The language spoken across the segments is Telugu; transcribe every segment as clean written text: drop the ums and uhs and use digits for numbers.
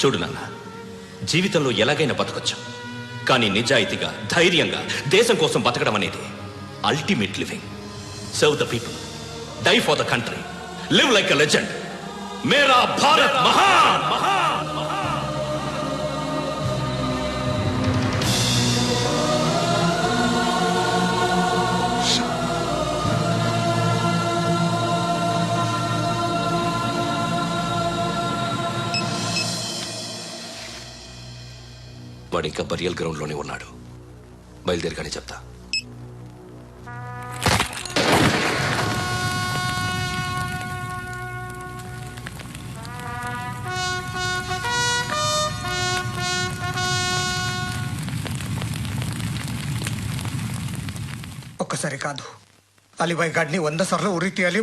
చూడు నాన్న, జీవితంలో ఎలాగైనా బతకొచ్చు, కానీ నిజాయితీగా ధైర్యంగా దేశం కోసం బతకడం అనేది ultimate living. Serve the people, die for the country, live like a legend. మేరా భారత్ మహాన్. వాడు ఇంకా బరియల్ గ్రౌండ్లోనే ఉన్నాడు. బయలుదేరగానే చెప్తా. ఒక్కసారి కాదు, అలీబాయ్ గాడిని 100 సార్లు ఉరి తీయాలి.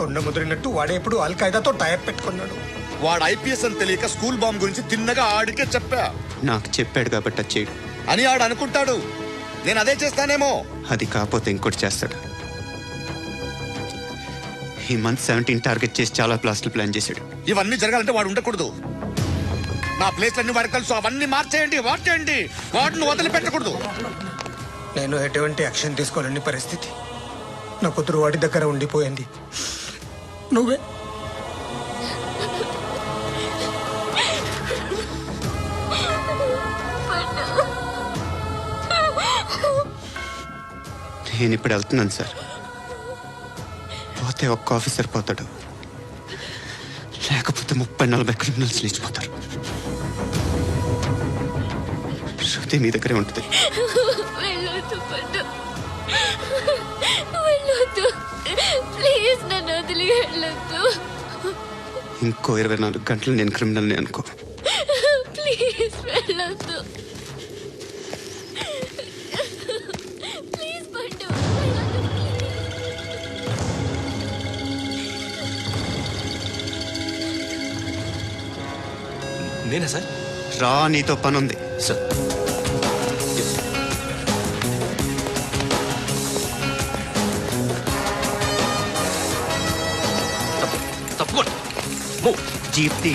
తొండ ముదిరినట్టు వాడేప్పుడు అల్ఖైదాతో టైప్ పెట్టుకున్నాడు. వాడు ఐపీఎస్ అని తెలియక స్కూల్ బాంబ్ గురించి తిన్నగా ఆడికే చెప్పా. నాకు చెప్పాడు కాబట్టి అది చేయడు అని ఆడు అనుకుంటాడు. నేను అదే చేస్తానేమో. అది కాకపోతే ఇంకోటి చేస్తాడు. ఈ మంత్ 17 టార్గెట్ చేసి చాలా ప్లాస్టులు ప్లాన్ చేశాడు. ఇవన్నీ జరగాలంటే వాడు ఉండకూడదు. నా ప్లేస్లన్నీ వాడికి తెలుసు. అవన్నీ మార్చేయండి, వాటిని వదిలిపెట్టకూడదు. నేను ఎటువంటి యాక్షన్ తీసుకోలేని పరిస్థితి. నా కూతురు వాడి దగ్గర ఉండిపోయింది. నువ్వే నేను ఇప్పుడు వెళ్తున్నాను సార్. పోతే ఒక్క ఆఫీసర్ పోతాడు, లేకపోతే 30-40 క్రిమినల్స్ లేచిపోతారు. శృతి మీ దగ్గరే ఉంటుంది. ఇంకో 24 గంటలు నేను క్రిమినల్ని అనుకో. ప్లీజ్ వెళ్ళొద్దు. నేనా సార్? రా, నీతో పని ఉంది సార్. తప్పకుండా జీప్తి.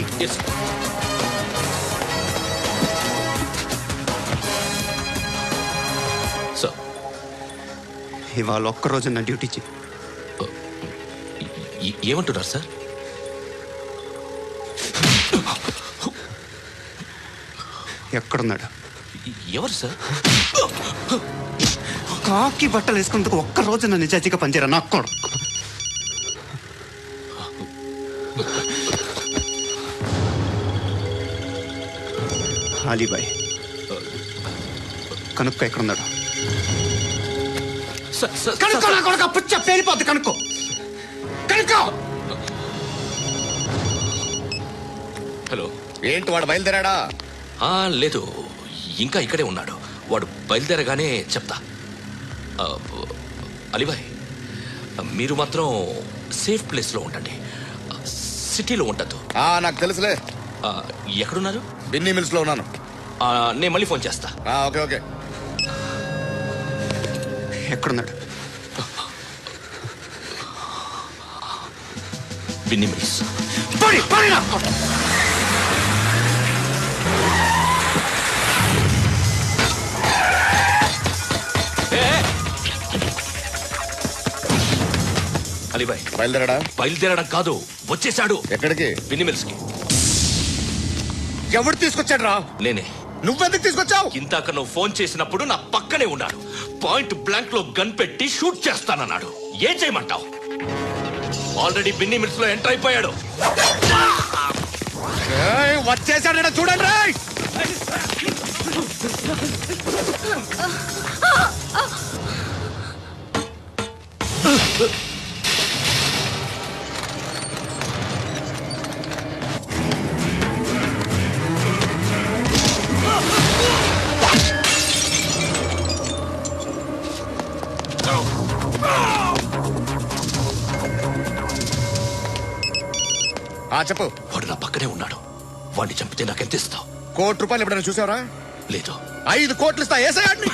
సార్, ఇవాళ ఒక్కరోజు నా డ్యూటీ చేయి. ఏమంటున్నారు సార్? ఎక్కడున్నాడు? ఎవరు సార్? కాకి బట్టలు వేసుకున్నందుకు ఒక్కరోజు నా నిజాయితీగా పనిచేయరా నాకు కూడా. అలీబాయ్ కనుక్కో, ఎక్కడున్నాడు? కనుక్కో, నా కొడుకు పుచ్చ పేలిపోద్ది. కనుక్కో. హలో. ఏంటి వాడు బయలుదేరాడా? లేదు, ఇంకా ఇక్కడే ఉన్నాడు. వాడు బయలుదేరగానే చెప్తా. అలీబాయ్, మీరు మాత్రం సేఫ్ ప్లేస్లో ఉండండి, సిటీలో ఉండద్దు. నాకు తెలుసులే. ఎక్కడున్నారు? బిన్నీ మిల్స్ లో ఉన్నాను. నేను మళ్ళీ ఫోన్ చేస్తా. Okay okay. ఎక్కడున్నాడు? బిన్నీ మిల్స్. అలీబాయ్ బయలుదేరాడా? బయలుదేరడం కాదు, వచ్చేసాడు. ఎక్కడికి? బిన్నీ మిల్స్ కి. ఎవడు తీసుకొచ్చాడు రా? నేనే. నువ్వెందుకు తీసుకొచ్చావు? ఇందాక నువ్వు ఫోన్ చేసినప్పుడు నా పక్కనే ఉన్నాడు. పాయింట్ బ్లాంక్ లో గన్ పెట్టి షూట్ చేస్తానన్నాడు. ఏం చేయమంటావు? ఆల్రెడీ బిన్నీ మిల్స్ లో ఎంటర్ అయిపోయాడు. వచ్చేసాడు, చూడండి రా. చెప్పు. వాడు నా పక్కనే ఉన్నాడు. వాడిని చంపితే నాకెంత ఇస్తావు? ₹1 ఎప్పుడైనా చూసావరా? లేదు. 5 కోట్లు ఇస్తా. ఏసయాడిని.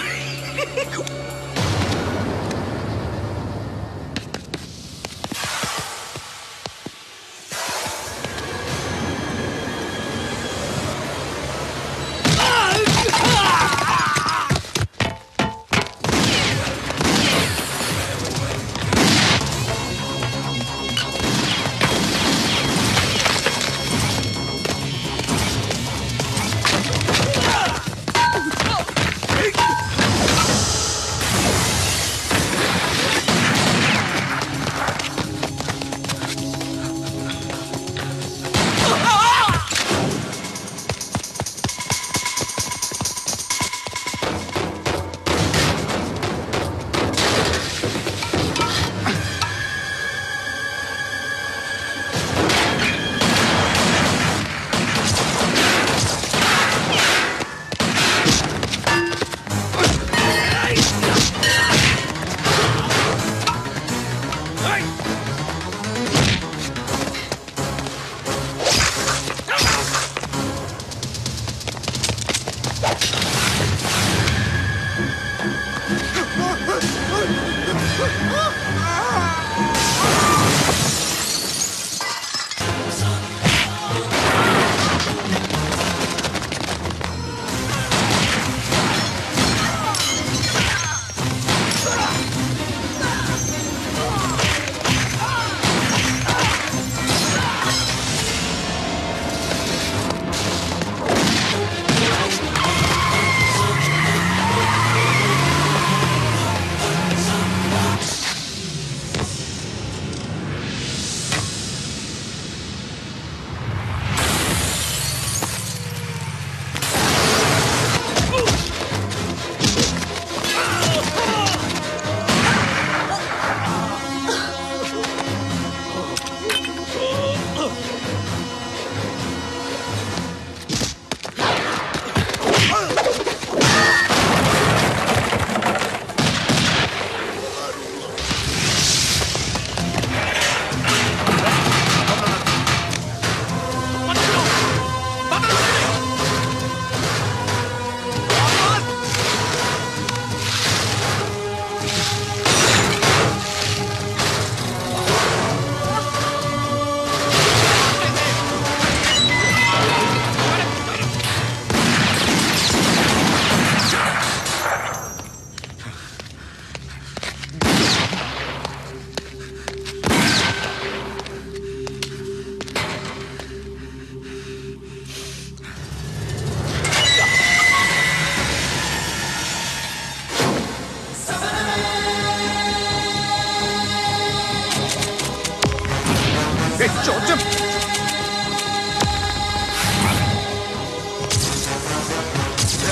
చోద్యం.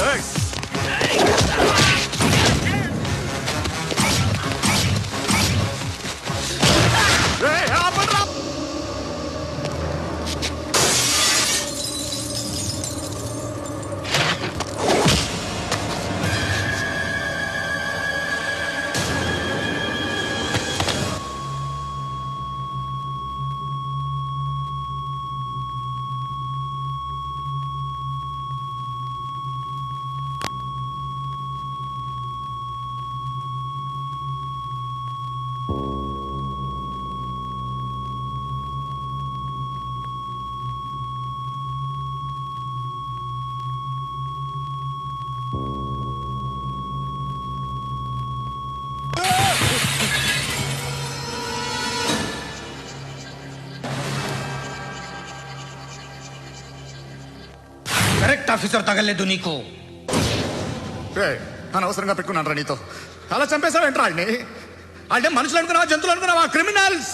ఏయ్! ఏయ్, ఆపండ్రా! కరెక్ట్ ఆఫీసర్ తగలేదు నీకు. ఏయ్, అనవసరంగా పెట్టుకున్నాను రా నీతో. అలా చంపేశావేంట్రా ఆయన్ని? అంటే మనుషులు అనుకున్నావా, జంతువులు అనుకున్నావా? క్రిమినల్స్.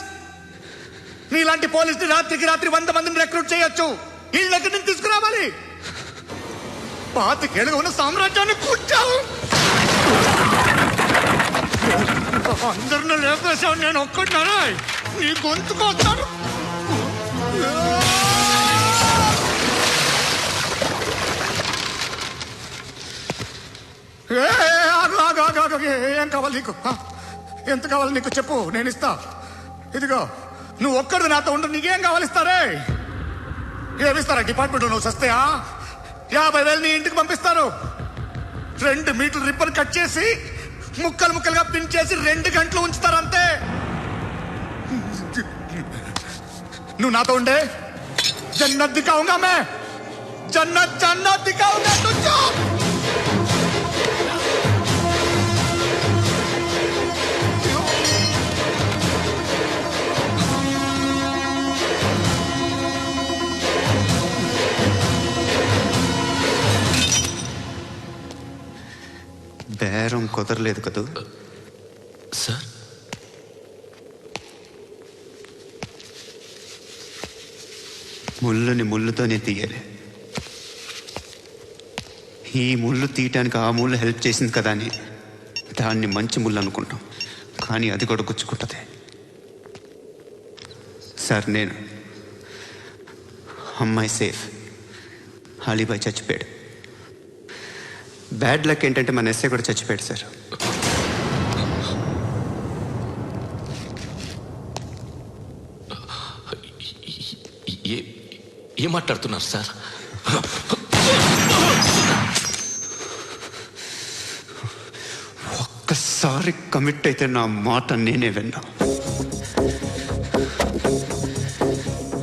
నీలాంటి పోలీసుని రాత్రికి రాత్రి 100 మందిని రిక్రూట్ చేయొచ్చు. వీళ్ళ దగ్గర నుంచి తీసుకురావాలి. పాతికేళ్ళుగా ఉన్న సామ్రాజ్యాన్ని కూర్చావు. అందరిని లేపేశావు, నేను ఒక్కడినారా? నీ గొంతుకొస్తాను. ఏం కావాలి నీకు? ఎంత కావాలి నీకు చెప్పు, నేను ఇస్తా. ఇదిగో, నువ్వు ఒక్కడు నాతో ఉండు. నీకేం కావాలి ఇస్తారే? ఏమిస్తారా డిపార్ట్మెంట్? నువ్వు సస్తేయా 50,000 నీ ఇంటికి పంపిస్తారు. 2 మీటర్ల రిబ్బన్ కట్ చేసి ముక్కలు ముక్కలుగా పిన్ చేసి 2 గంటలు ఉంచుతారు అంతే. నువ్వు నాతో ఉండే జన్నత్ దిఖాऊंगा मैं, జన్నత్ జన్నత్ దిఖాऊंगा तुझको. బేరం కుదరలేదు కదూ సార్? ముళ్ళుని ముళ్ళుతోనే తీయాలి. ఈ ముళ్ళు తీయటానికి ఆ ముళ్ళు హెల్ప్ చేసింది కదా అని దాన్ని మంచి ముళ్ళు అనుకుంటాం, కానీ అది కూడా గుచ్చుకుంటుంది. సార్, నేను అమ్మాయి సేఫ్, అలీబాయ్ చచ్చిపోయాడు. బ్యాడ్ లక్ ఏంటంటే మన ఎస్ఐ కూడా చచ్చిపోయాడు సార్. ఏం మాట్లాడుతున్నారు సార్? ఒక్కసారి కమిట్ అయితే నా మాట నేనే విన్నా.